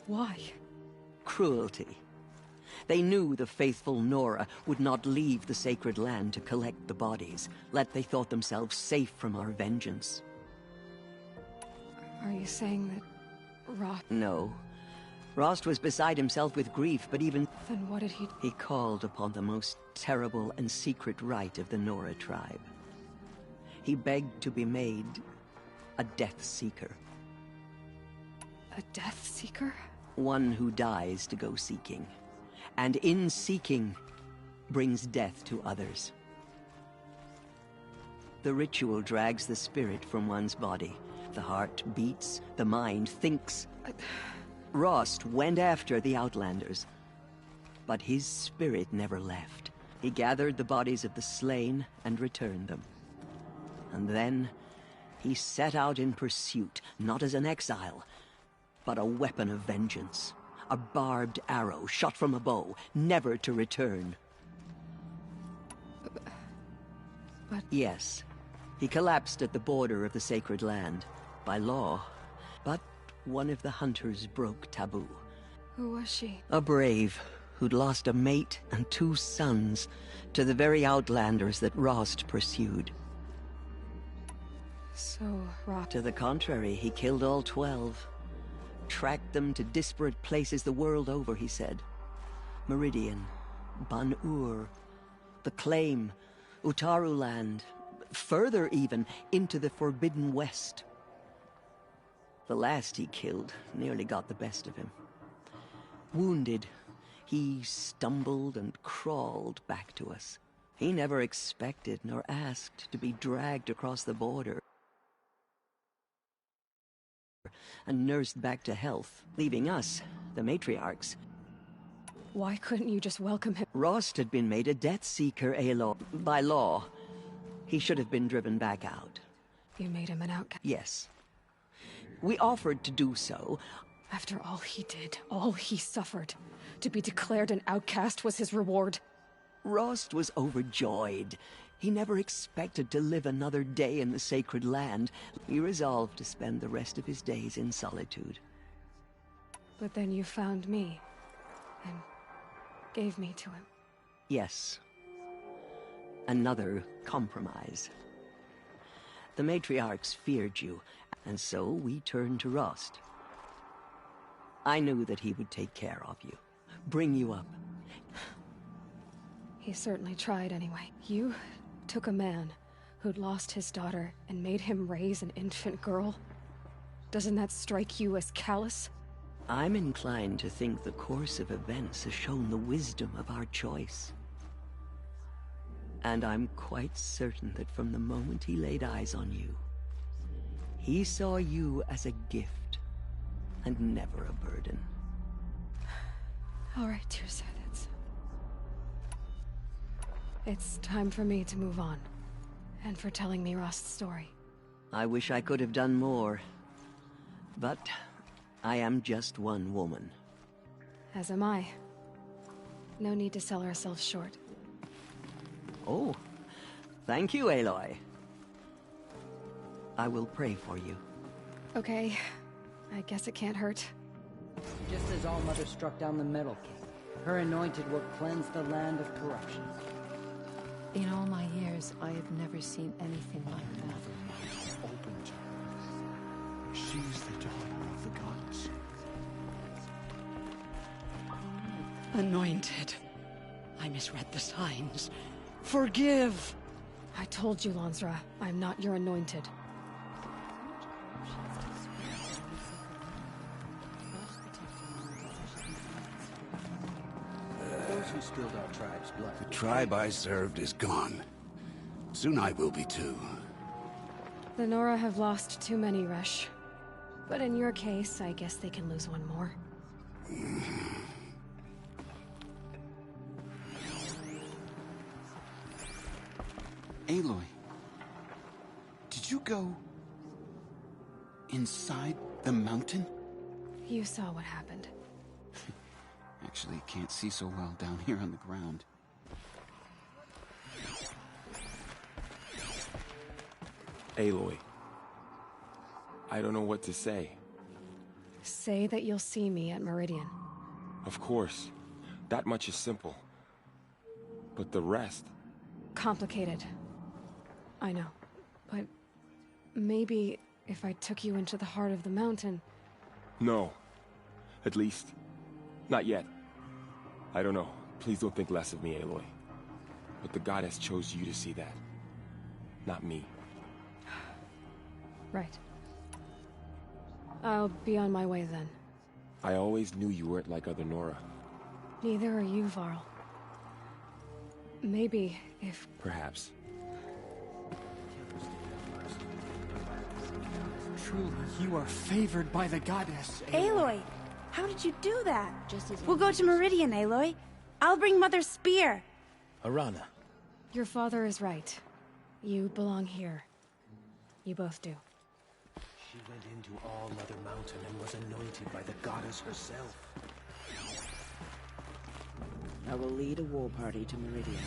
Why? Cruelty. They knew the faithful Nora would not leave the sacred land to collect the bodies, let they thought themselves safe from our vengeance. Are you saying that Rost... No. Rost was beside himself with grief, but even... Then what did he... He called upon the most terrible and secret rite of the Nora tribe. He begged to be made a Death Seeker. A Death Seeker? One who dies to go seeking. And in seeking, brings death to others. The ritual drags the spirit from one's body. The heart beats, the mind thinks. Rost went after the Outlanders, but his spirit never left. He gathered the bodies of the slain and returned them. And then, he set out in pursuit, not as an exile, but a weapon of vengeance. A barbed arrow shot from a bow, never to return. But... Yes, he collapsed at the border of the sacred land, by law, but one of the hunters broke taboo. Who was she? A brave who'd lost a mate and 2 sons to the very Outlanders that Rost pursued. So, Rost... To the contrary, he killed all 12. Tracked them to disparate places the world over, he said. Meridian, Ban-Ur, the Claim, Utaru Land, further even, into the Forbidden West. The last he killed nearly got the best of him. Wounded, he stumbled and crawled back to us. He never expected nor asked to be dragged across the border and nursed back to health, leaving us, the matriarchs. Why couldn't you just welcome him? Rost had been made a Death Seeker, Aloy, by law. He should have been driven back out. You made him an outcast? Yes. We offered to do so, After all he did, all he suffered, to be declared an outcast was his reward. Rost was overjoyed. He never expected to live another day in the sacred land. He resolved to spend the rest of his days in solitude. But then you found me, and gave me to him. Yes. Another compromise. The matriarchs feared you, and so we turned to Rost. I knew that he would take care of you, bring you up. He certainly tried anyway. You took a man who'd lost his daughter and made him raise an infant girl? Doesn't that strike you as callous? I'm inclined to think the course of events has shown the wisdom of our choice. And I'm quite certain that from the moment he laid eyes on you, he saw you as a gift and never a burden. All right, Tirsa, it's time for me to move on. And for telling me Rost's story. I wish I could have done more. But I am just one woman. As am I. No need to sell ourselves short. Oh, thank you, Aloy. I will pray for you. Okay, I guess it can't hurt. Just as All-Mother struck down the Metal King, her anointed will cleanse the land of corruption. In all my years, I have never seen anything like that. Open to her. She's the daughter of the gods. Anointed. I misread the signs. Forgive! I told you, Lansra, I'm not your anointed. Those who spilled our tribe's blood. The tribe I served is gone. Soon I will be too. The Nora have lost too many, Resh. But in your case, I guess they can lose one more. Aloy, did you go inside the mountain? You saw what happened. Actually, can't see so well down here on the ground. Aloy, I don't know what to say. Say that you'll see me at Meridian. Of course. That much is simple. But the rest... Complicated. I know. But maybe if I took you into the heart of the mountain... No. At least, not yet. I don't know. Please don't think less of me, Aloy. But the goddess chose you to see that. Not me. Right. I'll be on my way then. I always knew you weren't like other Nora. Neither are you, Varl. Maybe if... Perhaps. Truly, you are favored by the goddess, Aloy, how did you do that? We'll go to Meridian, Aloy. I'll bring Mother's spear. Arana. Your father is right. You belong here. You both do. She went into All Mother Mountain and was anointed by the goddess herself. I will lead a war party to Meridian.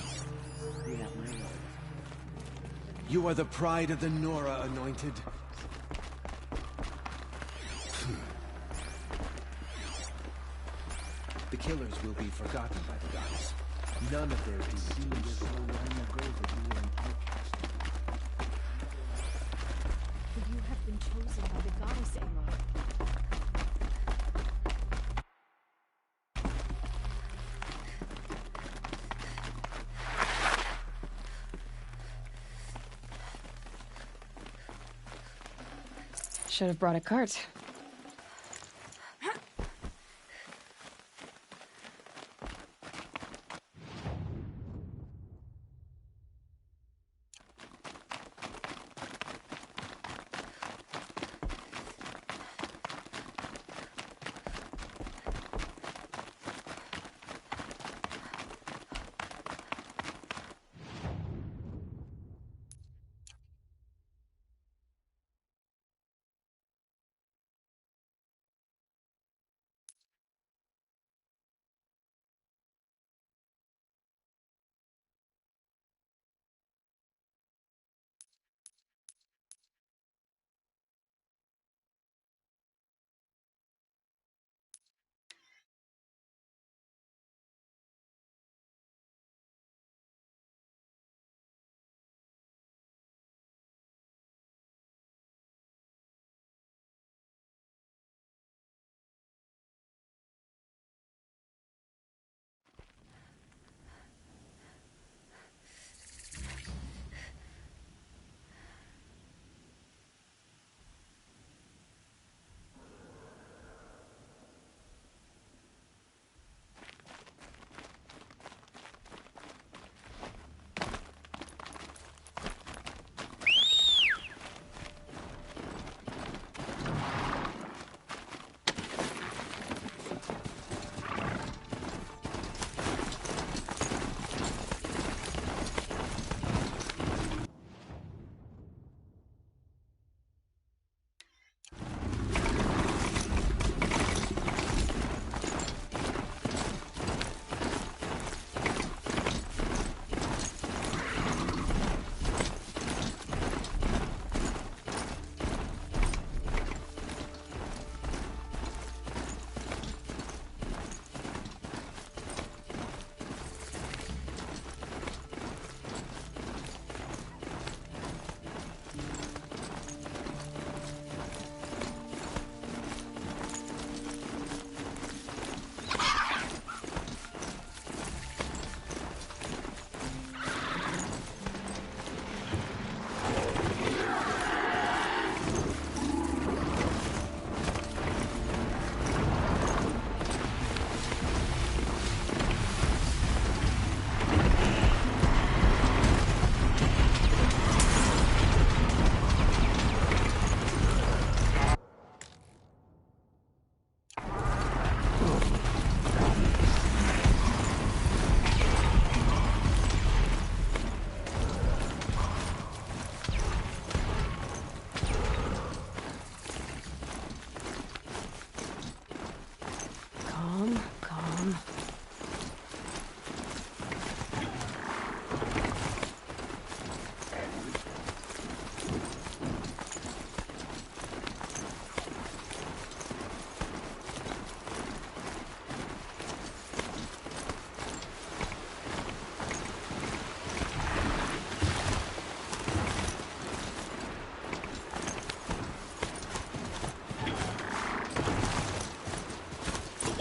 You have my word. You are the pride of the Nora, Anointed. The killers will be forgotten by the goddess. None of their deeds so long ago that you were an outcast. But you have been chosen by the goddess, Aloy. Should have brought a cart.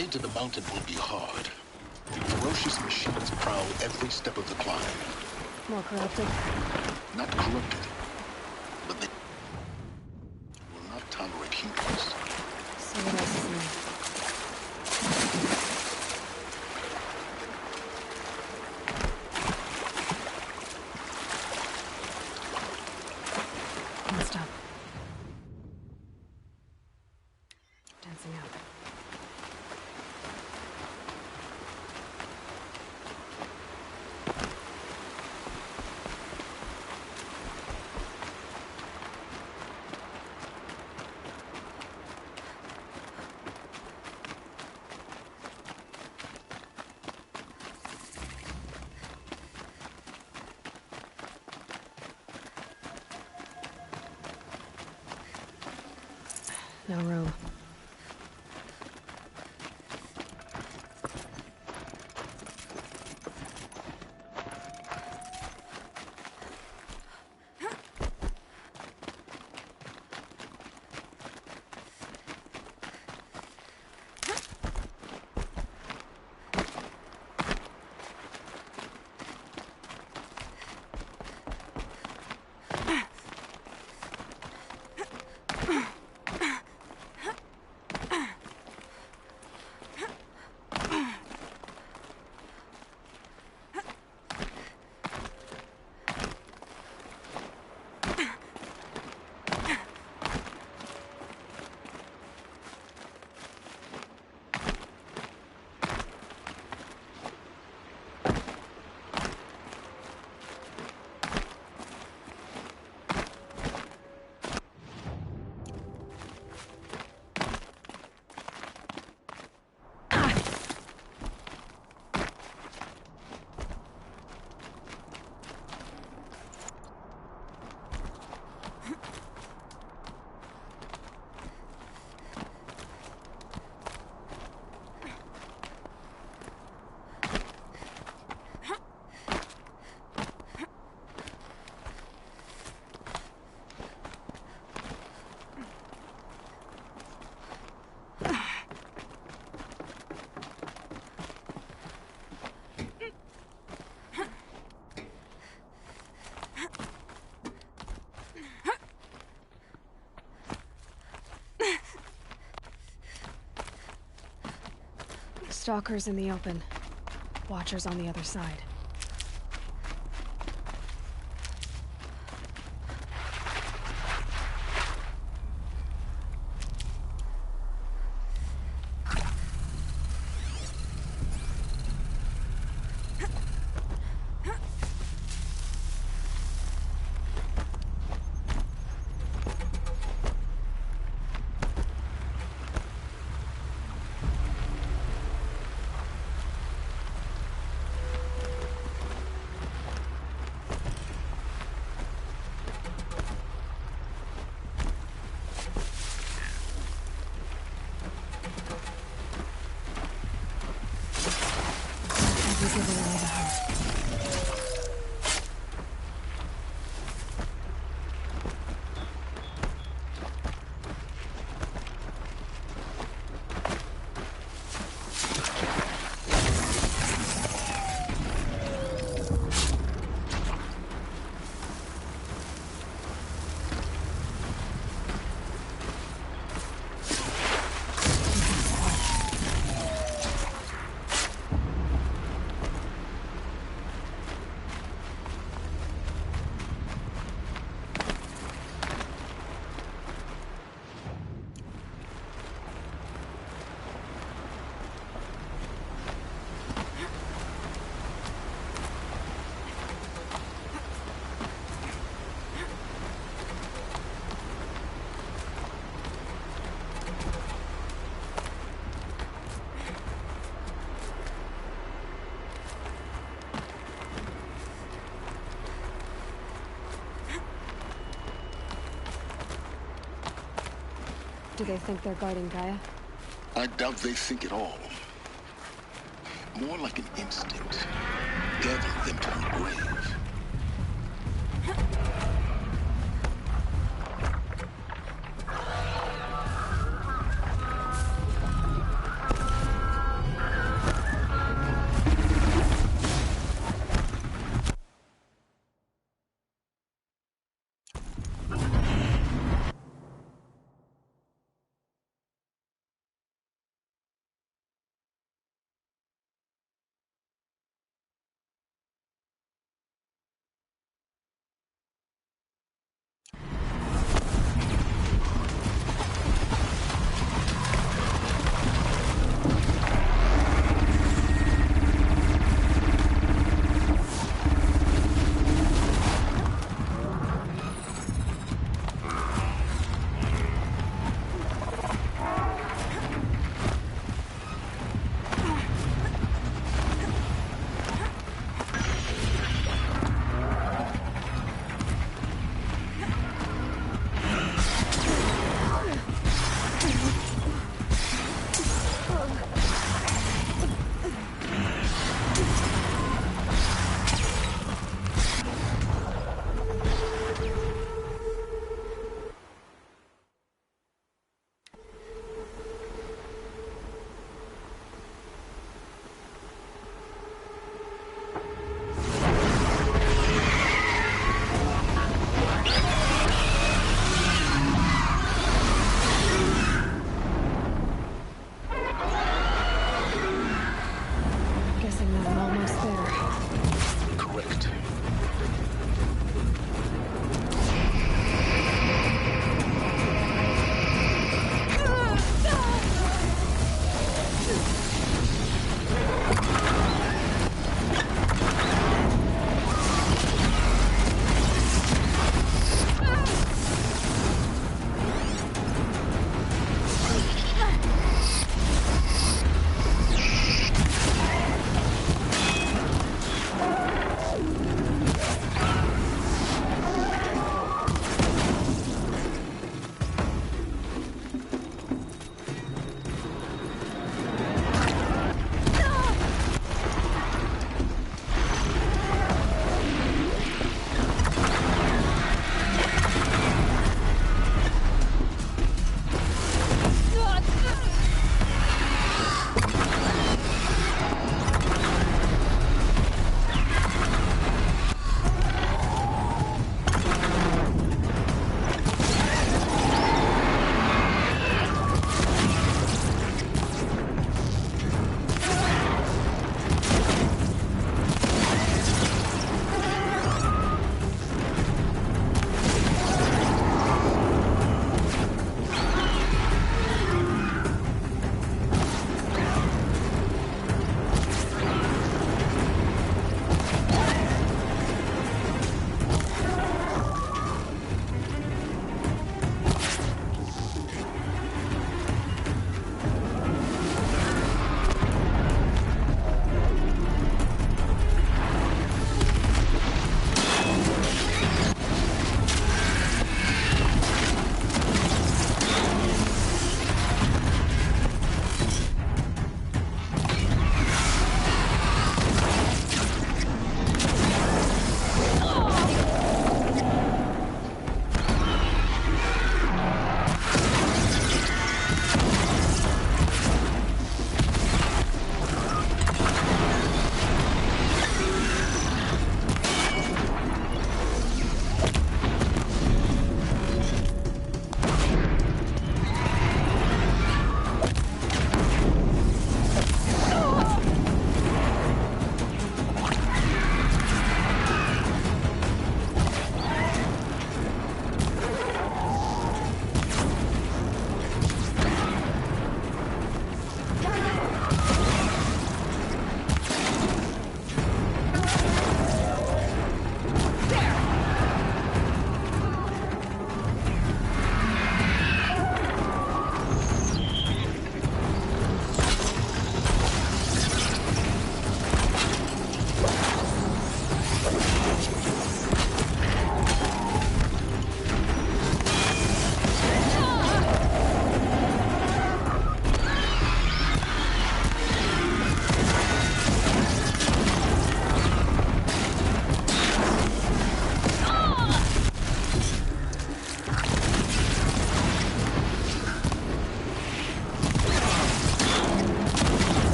way to the mountain will be hard. Ferocious machines prowl every step of the climb. More corrupted? Not corrupted, but they will not tolerate humans. So what else is new? Messed up. Dancing out. No room. Stalkers in the open. Watchers on the other side. Do they think they're guarding Gaia? I doubt they think at all. More like an instinct, gathering them to her grave.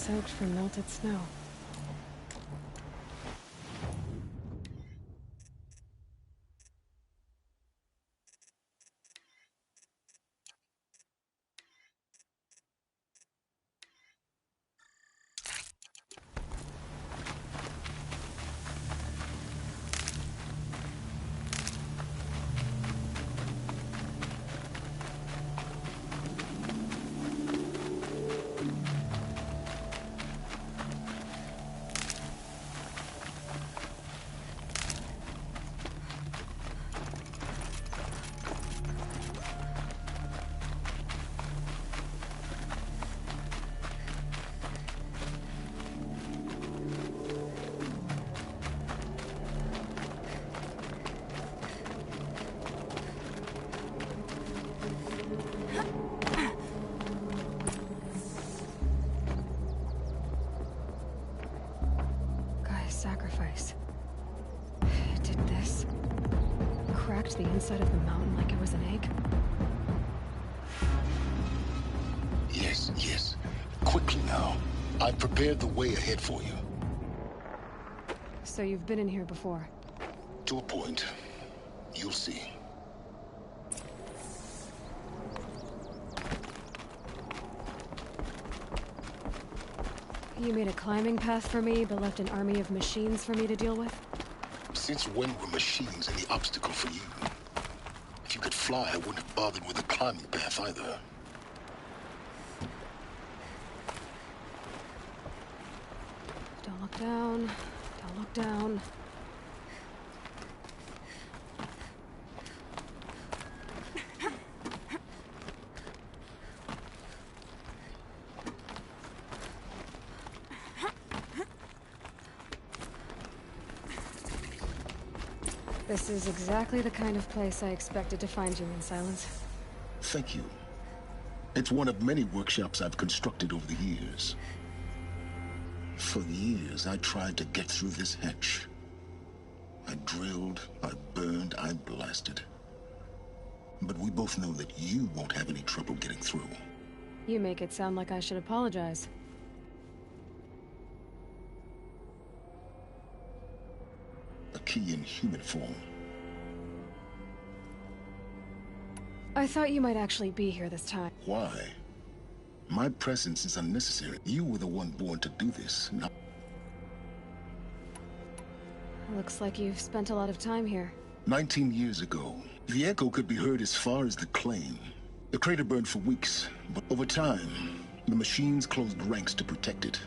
soaked from melted snow. Sacrifice. It did this. Cracked the inside of the mountain like it was an egg. Yes, yes. Quickly now. I've prepared the way ahead for you. So you've been in here before? To a point. You'll see. You made a climbing path for me, but left an army of machines for me to deal with? Since when were machines any obstacle for you? If you could fly, I wouldn't have bothered with a climbing path either. Don't look down. Don't look down. This is exactly the kind of place I expected to find you in, Silence. Thank you. It's one of many workshops I've constructed over the years. For years, I tried to get through this hatch. I drilled, I burned, I blasted. But we both know that you won't have any trouble getting through. You make it sound like I should apologize. A key in human form. I thought you might actually be here this time. Why? My presence is unnecessary. You were the one born to do this, not... Looks like you've spent a lot of time here. 19 years ago, the echo could be heard as far as the claim. The crater burned for weeks, but over time, the machines closed ranks to protect it.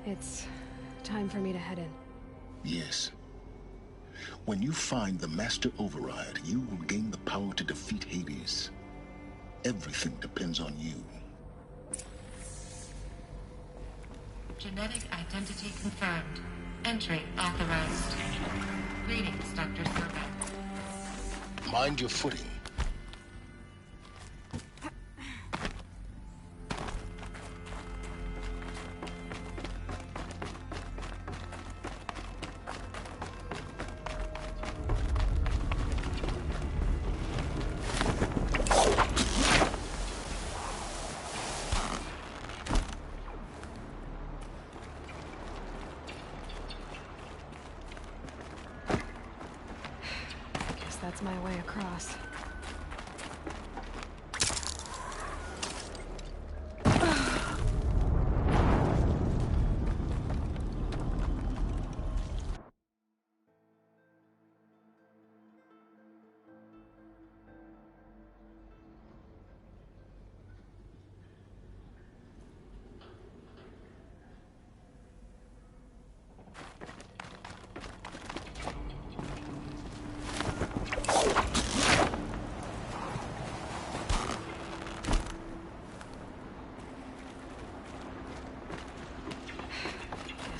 It's time for me to head in. Yes. When you find the Master Override, you will gain the power to defeat Hades. Everything depends on you. Genetic identity confirmed. Entry authorized. Greetings, Dr. Sobek. Mind your footing. That's my way across.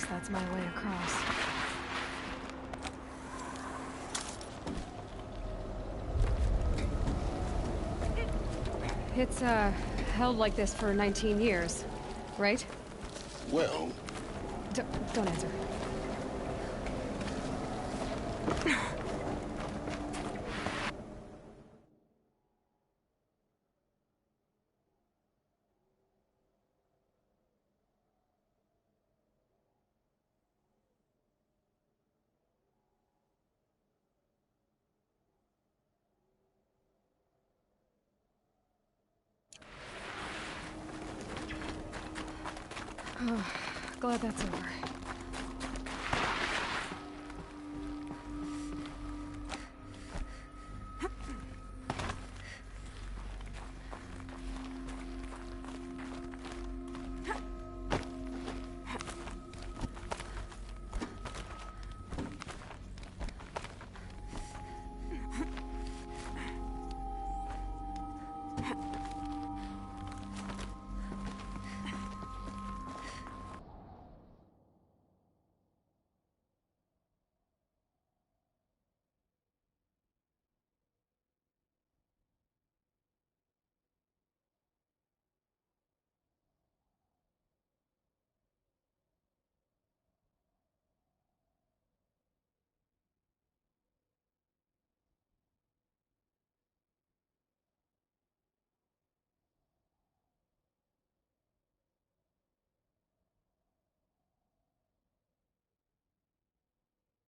That's my way across. It's, held like this for 19 years, right? Well... Don't answer. Glad that's over.